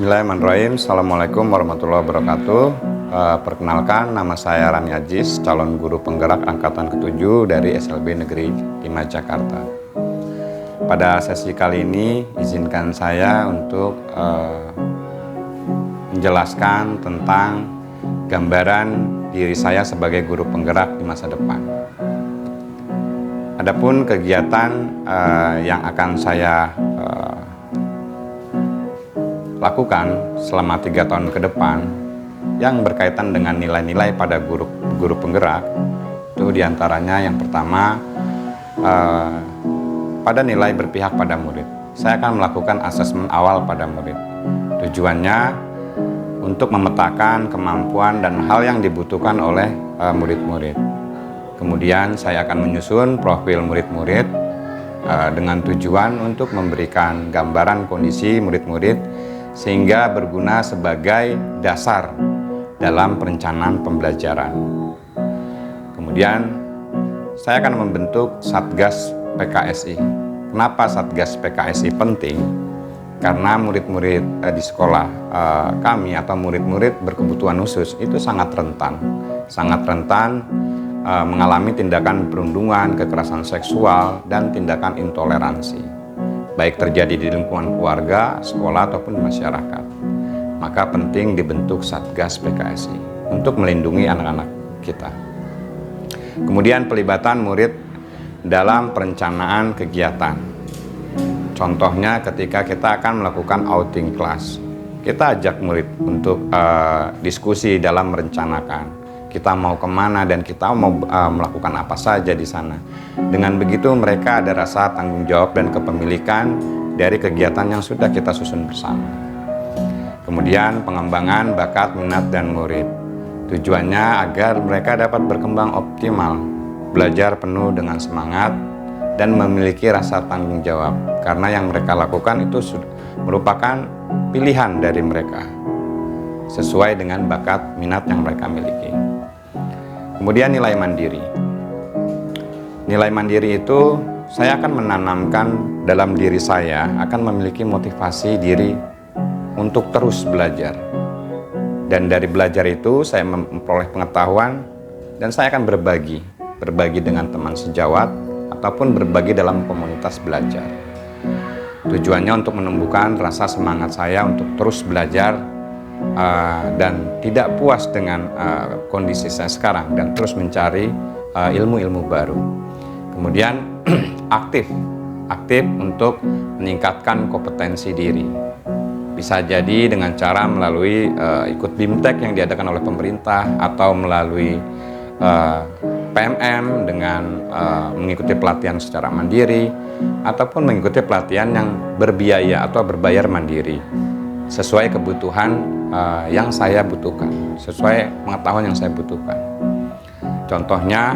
Bismillahirrahmanirrahim. Assalamualaikum warahmatullahi wabarakatuh. Perkenalkan, nama saya Rani Ajis, calon guru penggerak angkatan ke-7 dari SLB Negeri 5 Jakarta. Pada sesi kali ini, izinkan saya untuk menjelaskan tentang gambaran diri saya sebagai guru penggerak di masa depan. Adapun kegiatan yang akan saya lakukan selama 3 tahun ke depan yang berkaitan dengan nilai-nilai pada guru penggerak, itu diantaranya yang pertama pada nilai berpihak pada murid. Saya akan melakukan asesmen awal pada murid. Tujuannya untuk memetakan kemampuan dan hal yang dibutuhkan oleh murid-murid. Kemudian saya akan menyusun profil murid-murid dengan tujuan untuk memberikan gambaran kondisi murid-murid sehingga berguna sebagai dasar dalam perencanaan pembelajaran. Kemudian saya akan membentuk Satgas PKSI. Kenapa Satgas PKSI penting? Karena murid-murid di sekolah kami atau murid-murid berkebutuhan khusus itu sangat rentan mengalami tindakan perundungan, kekerasan seksual, dan tindakan intoleransi, baik terjadi di lingkungan keluarga, sekolah, ataupun di masyarakat. Maka penting dibentuk Satgas PKSI untuk melindungi anak-anak kita. Kemudian pelibatan murid dalam perencanaan kegiatan. Contohnya ketika kita akan melakukan outing class, kita ajak murid untuk diskusi dalam merencanakan kita mau kemana dan kita mau melakukan apa saja di sana. Dengan begitu mereka ada rasa tanggung jawab dan kepemilikan dari kegiatan yang sudah kita susun bersama. Kemudian pengembangan bakat, minat, dan murid. Tujuannya agar mereka dapat berkembang optimal, belajar penuh dengan semangat, dan memiliki rasa tanggung jawab. Karena yang mereka lakukan itu merupakan pilihan dari mereka, sesuai dengan bakat, minat yang mereka miliki. Kemudian nilai mandiri. Nilai mandiri itu saya akan menanamkan dalam diri saya, akan memiliki motivasi diri untuk terus belajar. Dan dari belajar itu saya memperoleh pengetahuan dan saya akan berbagi dengan teman sejawat ataupun berbagi dalam komunitas belajar. Tujuannya untuk menumbuhkan rasa semangat saya untuk terus belajar dan tidak puas dengan kondisi saya sekarang dan terus mencari ilmu-ilmu baru. Kemudian aktif untuk meningkatkan kompetensi diri. Bisa jadi dengan cara melalui ikut BIMTEK yang diadakan oleh pemerintah atau melalui PMM dengan mengikuti pelatihan secara mandiri ataupun mengikuti pelatihan yang berbiaya atau berbayar mandiri sesuai kebutuhan yang saya butuhkan, sesuai pengetahuan yang saya butuhkan. Contohnya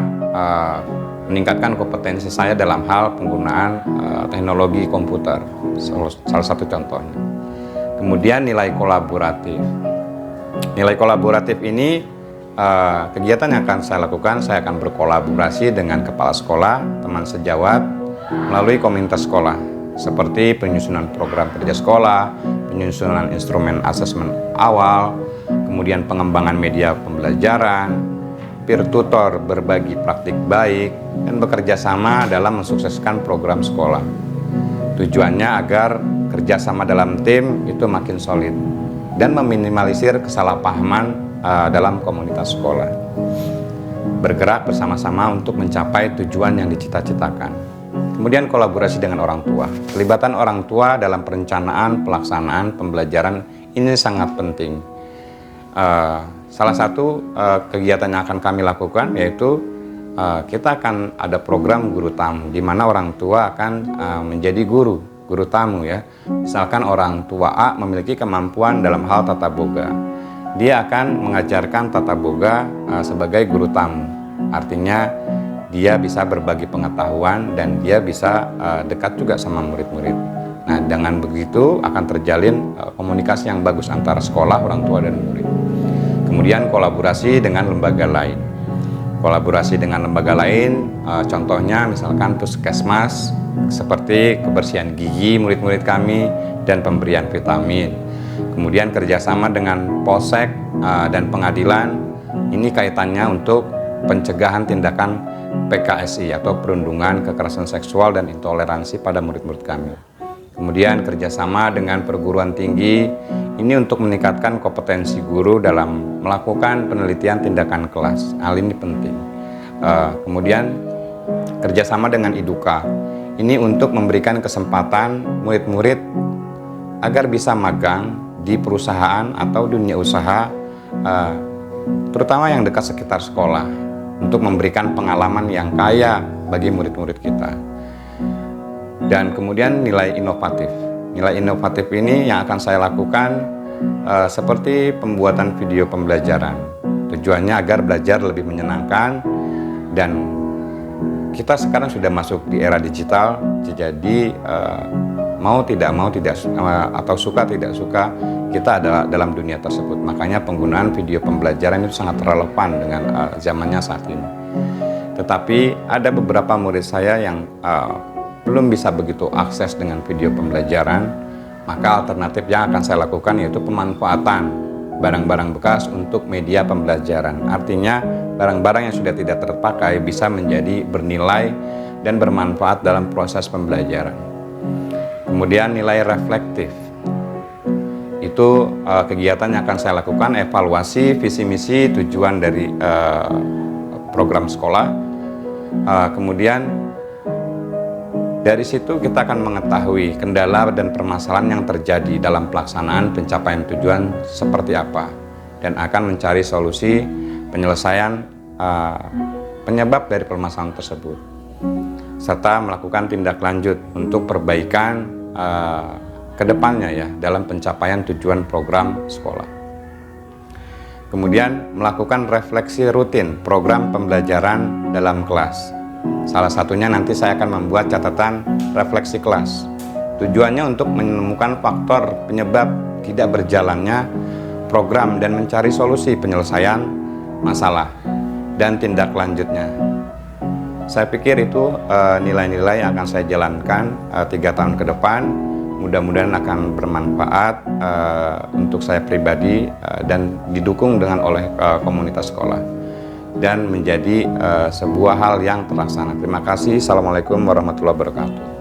meningkatkan kompetensi saya dalam hal penggunaan teknologi komputer, salah satu contohnya. Kemudian nilai kolaboratif. Nilai kolaboratif ini kegiatan yang akan saya lakukan, saya akan berkolaborasi dengan kepala sekolah, teman sejawat, melalui komunitas sekolah, seperti penyusunan program kerja sekolah, penyusunan instrumen asesmen awal, kemudian pengembangan media pembelajaran, peer tutor berbagi praktik baik, dan bekerja sama dalam mensukseskan program sekolah. Tujuannya agar kerjasama dalam tim itu makin solid dan meminimalisir kesalahpahaman dalam komunitas sekolah. Bergerak bersama-sama untuk mencapai tujuan yang dicita-citakan. Kemudian kolaborasi dengan orang tua. Pelibatan orang tua dalam perencanaan, pelaksanaan, pembelajaran ini sangat penting. Salah satu kegiatan yang akan kami lakukan yaitu kita akan ada program guru tamu, di mana orang tua akan menjadi guru tamu ya. Misalkan orang tua A memiliki kemampuan dalam hal tata boga. Dia akan mengajarkan tata boga sebagai guru tamu. Artinya dia bisa berbagi pengetahuan dan dia bisa dekat juga sama murid-murid. Nah, dengan begitu akan terjalin komunikasi yang bagus antara sekolah, orang tua, dan murid. Kemudian kolaborasi dengan lembaga lain. Kolaborasi dengan lembaga lain, contohnya misalkan puskesmas, seperti kebersihan gigi murid-murid kami dan pemberian vitamin. Kemudian kerjasama dengan Polsek dan pengadilan, ini kaitannya untuk pencegahan tindakan PKSI atau perundungan, kekerasan seksual dan intoleransi pada murid-murid kami. Kemudian kerjasama dengan perguruan tinggi, ini untuk meningkatkan kompetensi guru dalam melakukan penelitian tindakan kelas. Hal ini penting. Kemudian kerjasama dengan Iduka, ini untuk memberikan kesempatan murid-murid agar bisa magang di perusahaan atau dunia usaha, terutama yang dekat sekitar sekolah, untuk memberikan pengalaman yang kaya bagi murid-murid kita. Dan kemudian nilai inovatif. Nilai inovatif ini yang akan saya lakukan seperti pembuatan video pembelajaran. Tujuannya agar belajar lebih menyenangkan, dan kita sekarang sudah masuk di era digital, jadi mau tidak atau suka tidak suka, kita adalah dalam dunia tersebut. Makanya penggunaan video pembelajaran itu sangat relevan dengan zamannya saat ini. Tetapi ada beberapa murid saya yang belum bisa begitu akses dengan video pembelajaran, maka alternatif yang akan saya lakukan yaitu pemanfaatan barang-barang bekas untuk media pembelajaran. Artinya barang-barang yang sudah tidak terpakai bisa menjadi bernilai dan bermanfaat dalam proses pembelajaran. Kemudian nilai reflektif, itu kegiatan yang akan saya lakukan, evaluasi visi misi tujuan dari program sekolah. Kemudian dari situ kita akan mengetahui kendala dan permasalahan yang terjadi dalam pelaksanaan pencapaian tujuan seperti apa, dan akan mencari solusi penyelesaian penyebab dari permasalahan tersebut, serta melakukan tindak lanjut untuk perbaikan kedepannya ya dalam pencapaian tujuan program sekolah. Kemudian melakukan refleksi rutin program pembelajaran dalam kelas. Salah satunya nanti saya akan membuat catatan refleksi kelas. Tujuannya untuk menemukan faktor penyebab tidak berjalannya program dan mencari solusi penyelesaian masalah dan tindak lanjutnya. Saya pikir itu nilai-nilai yang akan saya jalankan 3 tahun ke depan. Mudah-mudahan akan bermanfaat untuk saya pribadi dan didukung oleh komunitas sekolah, dan menjadi sebuah hal yang terlaksana. Terima kasih. Assalamualaikum warahmatullahi wabarakatuh.